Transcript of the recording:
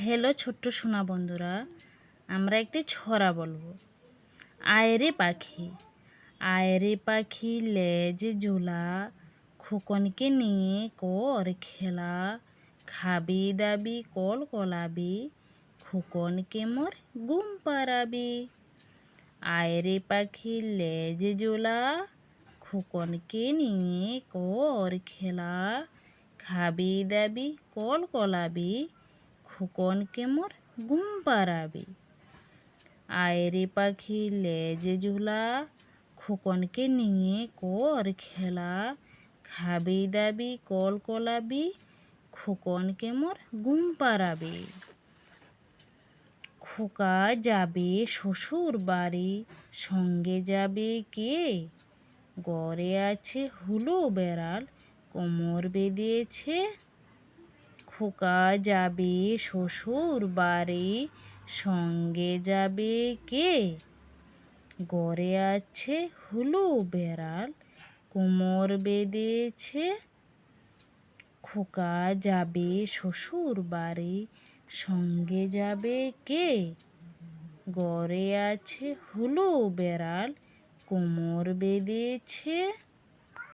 Hello ছোট্ট সোনা বন্ধুরা, আমরা একটি ছড়া বলবো। আয় রে পাখি, আয় রে পাখি লেজ ঝোলা, খোকনকে নিয়ে কর খেলা, খাবি দাবি কল কলাবি, খোকনকে মোর ঘুম পাড়াবি। আয় রে পাখি লেজ ঝোলা, খোকনকে নিয়ে কর খেলা, খাবি দাবি কল কলাবি, খোকনকে মোর ঘুম পাড়াবি। আয় রে পাখি লেজ ঝুলা, খোকনকে নিয়ে কর খেলা, খাবি দাবি কল কলাবি, খোকনকে মোর ঘুম পাড়াবি। খোকা যাবে শ্বশুর বাড়ি, সঙ্গে যাবে কে? ঘরে আছে হুলো বেড়াল, কোমর বেঁধেছে। খোকা যাবে শ্বশুর বাড়ি, সঙ্গে যাবে কে? ঘরে আছে হুলো বেড়াল, কোমর বেঁধেছে। খোকা যাবে শ্বশুর বাড়ি, সঙ্গে যাবে কে? ঘরে আছে হুলো বেড়াল, কোমর বেঁধেছে।